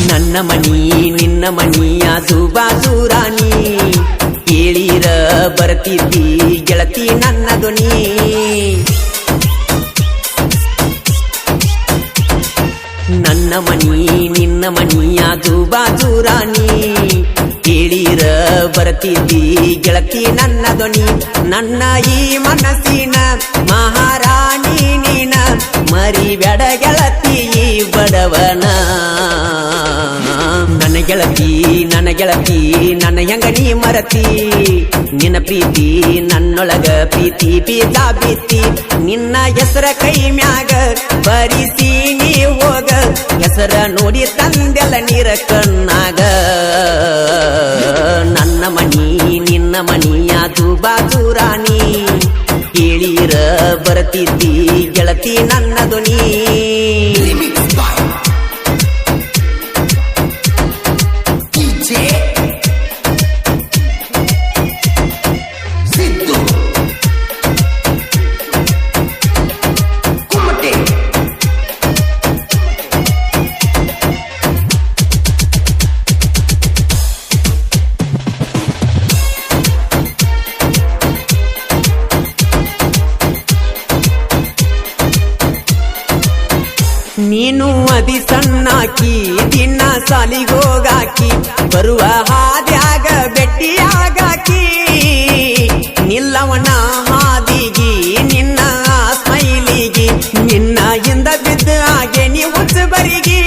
ನನ್ನ ಮನಿ ನಿನ್ನ ಮನಿಯ ಬಾಜು ರಾಣಿ ಕೇಳಿರ ಬರ್ತಿದ್ದಿ ಗೆಳತಿ ನನ್ನ ಧ್ವನಿ ನನ್ನ ಮನಿ ನಿನ್ನ ಮನಿಯ ಬಾಜು ರಾಣಿ ಕೇಳಿರ ಬರ್ತಿದ್ದಿ ಗೆಳತಿ ನನ್ನ ಧ್ವನಿ ನನ್ನ ಈ ಮನಸ್ಸಿನ ಮಹಾರಾಣಿ ನೀನ ಮರಿಬೇಡ ಗೆಳತಿ ಈ ಬಡವನ ನನ್ನ ಗೆಳತಿ ನನ್ನ ಹೆಂಗ ನೀ ಮರತಿ ನಿನ್ನ ಪ್ರೀತಿ ನನ್ನೊಳಗ ಪ್ರೀತಿ ಬೀಜ ಬಿತ್ತಿ ನಿನ್ನ ಹೆಸರ ಕೈ ಮ್ಯಾಗ ಬರಿಸಿ ನೀ ಹೋಗ ಹೆಸರ ನೋಡಿ ತಂದೆಲ್ಲ ನೀರ ಕಣ್ಣಾಗ ನನ್ನ ಮನಿ ನಿನ್ನ ಮನಿಯ ಬಾಜು ರಾಣಿ ಕೇಳಿರ ಬರ್ತಿದ್ದಿ ಗೆಳತಿ ನನ್ನ ಧ್ವನಿ ನೀನು ಅದಿ ಸಣ್ಣಾಕಿ ದಿನ ಸಾಲಿಗೋಗಾಕಿ ಬರುವ ಹಾದ್ಯಾಗ ಬೆಟ್ಟಿಯಾಗಾಕಿ ನಿಲ್ಲವನ ಹಾದಿಗಿ ನಿನ್ನ ಸ್ಮೈಲಿಗಿ ನಿನ್ನ ಹಿಂದ ಬಿದ್ದ ಹಾಗೆ ನೀ ಬರಿಗಿ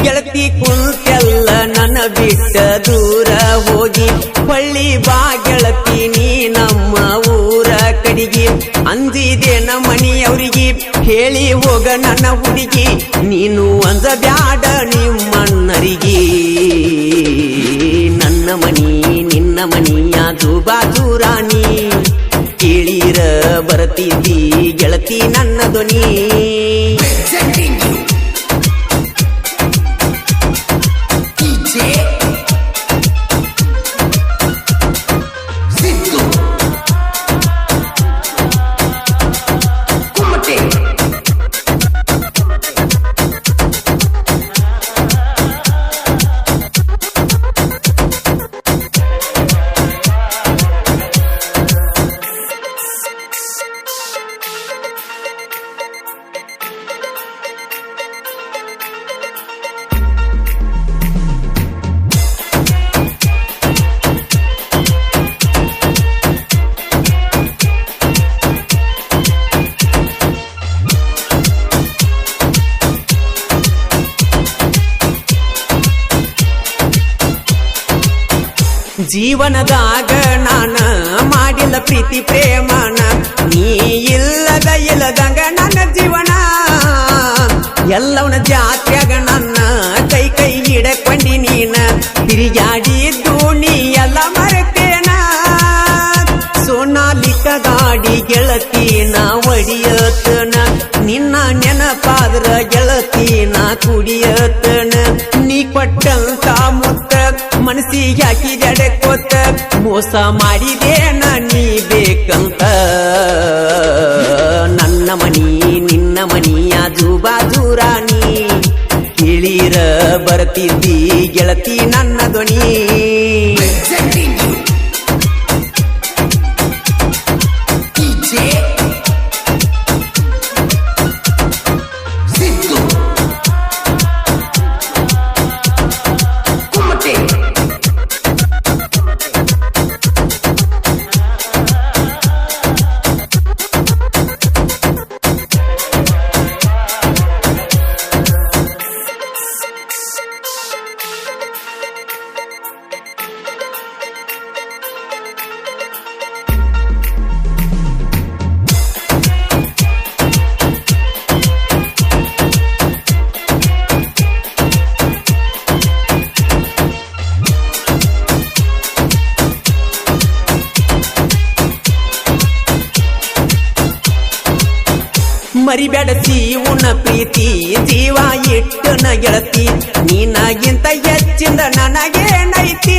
ಗೆಳತಿ ಕುಂತೆಲ್ಲ ನನ್ನ ಬಿಟ್ಟ ದೂರ ಹೋಗಿ ಬಳ್ಳಿ ಬಾ ಗೆಳತಿ ನೀ ನಮ್ಮ ಊರ ಕಡಿಗಿ ಅಂದಿದೆ ನಮ್ಮ ಮನಿಯವ್ರಿಗೆ ಹೇಳಿ ಹೋಗ ನನ್ನ ಹುಡುಗಿ ನೀನು ಅಂದ ಬ್ಯಾಡ ನಿಮ್ಮಣ್ಣರಿಗೆ ನನ್ನ ಮನಿ ನಿನ್ನ ಮನಿಯ ಬಾಜು ರಾಣಿ ಕೇಳಿರ ಬರ್ತಿದ್ದಿ ಗೆಳತಿ ನನ್ನ ಧ್ವನಿ ಜೀವನದಾಗ ನಾನ ಮಾಡಿಲ್ಲ ಪ್ರೀತಿ ಪ್ರೇಮನ ನೀ ಇಲ್ಲದಂಗ ನನ್ನ ಜೀವನ ಎಲ್ಲವನ ಜಾತ್ಯಾಗ ನನ್ನ ಕೈ ಹಿಡಕೊಂಡಿ ನೀನ ತಿರುಗಾಡಿದ್ದು ನೀ ಎಲ್ಲ ಮರೆತೇನ ಸೋನಾಲಿಕ ಗಾಡಿ ಗೆಳತಿನ ಒಡಿಯತನ ನಿನ್ನ ನೆನಪಾದ್ರ ಗೆಳತಿನ ಕುಡಿಯತನ ನೀ ಕೊಟ್ಟಂತ ಮುತ್ತ ಮನಸ್ಸಿಗೆ ಹಾಕಿ ಜಡಕೋತ ಮೋಸ ಮಾಡಿದೇನ ನೀ ಬೇಕಂತ ನನ್ನ ಮನಿ ನಿನ್ನ ಮನಿಯ ಬಾಜು ರಾಣಿ ಕೇಳಿರ ಬರ್ತಿದ್ದಿ ಗೆಳತಿ ನನ್ನ ಧ್ವನಿ ಮರಿಬೇಡ ಜೀವನ ಪ್ರೀತಿ ಜೀವ ಇಟ್ಟನ ಗೆಳತಿ ನೀನಾಗಿಂತ ಹೆಚ್ಚಿಂದ ನನಗೇನೈತಿ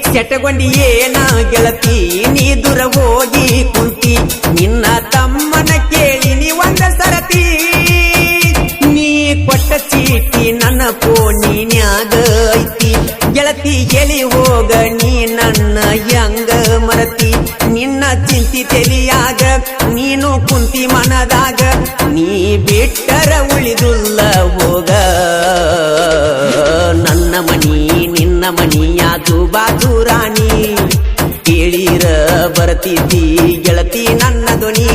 ಸೆಟಗೊಂಡಿ ಏನ ಗೆಳತಿ ನೀ ದೂರ ಹೋಗಿ ಕುಂತಿ ನಿನ್ನ ತಮ್ಮನ ಕೇಳಿ ನೀ ಒಂದ ಸರತಿ ನೀ ಕೊಟ್ಟ ಚೀಟಿ ನನ್ನ ಫೋನಿನ್ಯಾಗ ಐತಿ ಗೆಳತಿ ಎಲಿ ಹೋಗ ನೀ ನನ್ನ ಹೆಂಗ ಮರತಿ ನಿನ್ನ ಚಿಂತಿ ತೆಲಿಯಾಗ ನೀನು ಕುಂತಿ ಮನದಾಗ ನೀ ಬಿಟ್ಟರ ಉಳಿದುಲ್ಲ ಹೋಗ ನನ್ನ ಮನಿ ನಿನ್ನ ಮನಿಯಾದು ಬಾಜು ರಾಣಿ ಕೇಳಿರ ಬರ್ತಿದ್ದಿ ಗೆಳತಿ ನನ್ನ ಧ್ವನಿ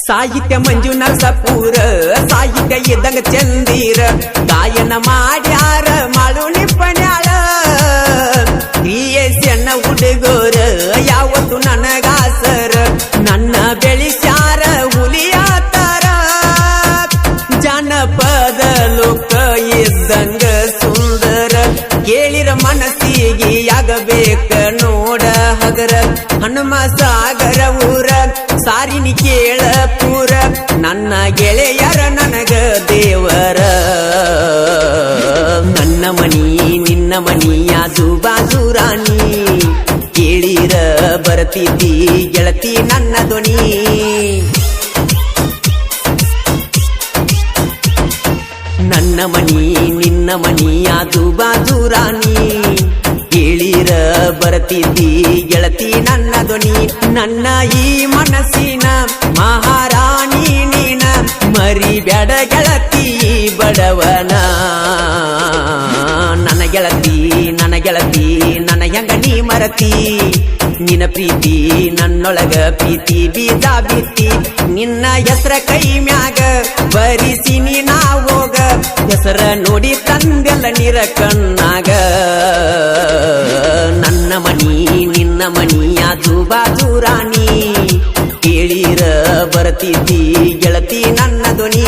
ಸಾಹಿತ್ಯ ಮಂಜು ನರಸಪೂರ ಸಾಹಿತ್ಯ ಇದ್ದಂಗ ಚಂದೀರ ಗಾಯನ ಮಾಡ್ಯಾರ ಮಾಡು ನಿಪ್ಪಣ್ಯಾಳ ಕ್ರಿಯೇಷನ್ ಹುಡುಗೋರ ಯಾವತ್ತು ನನಗಾಸರ ನನ್ನ ಬೆಳಿಸ್ಯಾರ ಹುಲಿಯಾತಾರ ಜನಪದ ಲೋಕ ಇದ್ದಂಗ ಸುಂದರ ಕೇಳಿರ ಮನಸ್ಸಿಗೆ ಆಗಬೇಕ ನೋಡ ಹಗರ ಹನುಮ ಸಾಗರ ಊರ ಸಾರಿನಿ ಕೇಳ ಪೂರ ನನ್ನ ಗೆಳೆಯರ ನನಗ ದೇವರ ನನ್ನ ಮನಿ ನಿನ್ನ ಮನಿಯಾದು ಬಾಜು ರಾಣಿ ಕೇಳಿರ ಬರ್ತಿದ್ದಿ ಗೆಳತಿ ನನ್ನ ಧ್ವನಿ ನನ್ನ ಮನಿ ನಿನ್ನ ಮನಿಯಾದು ಬಾಜು ರಾಣಿ ಕೇಳಿರ ಬರ್ತಿದ್ದಿ ಗೆಳತಿ ನನ್ನ ಧ್ವನಿ ನನ್ನ ಈ ಮನಸ್ಸಿನ ಮಹಾರಾಣಿ ನೀನ ಮರಿಬ್ಯಾಡ ಗೆಳತಿ ಬಡವನ ನನ್ನ ಗೆಳತಿ ನನ್ನ ಹೆಂಗ ನೀ ಮರತಿ ನಿನ್ನ ಪ್ರೀತಿ ನನ್ನೊಳಗ ಪ್ರೀತಿ ಬೀಜ ಬಿತ್ತಿ ನಿನ್ನ ಹೆಸರ ಕೈ ಮ್ಯಾಗ ಬರಿಸಿನಿ ನಾ ಹೋಗ ಹೆಸರ ನೋಡಿ ತಂದೆಲ್ಲ ನೀರ ಕಣ್ಣಾಗ ನನ್ನ ಮನಿ ನಿನ್ನ ಮನಿಯಾದು ಬಾಜು ರಾಣಿ ಕೇಳಿರ ಬರ್ತಿದ್ದಿ ಗೆಳತಿ ನನ್ನ ಧ್ವನಿ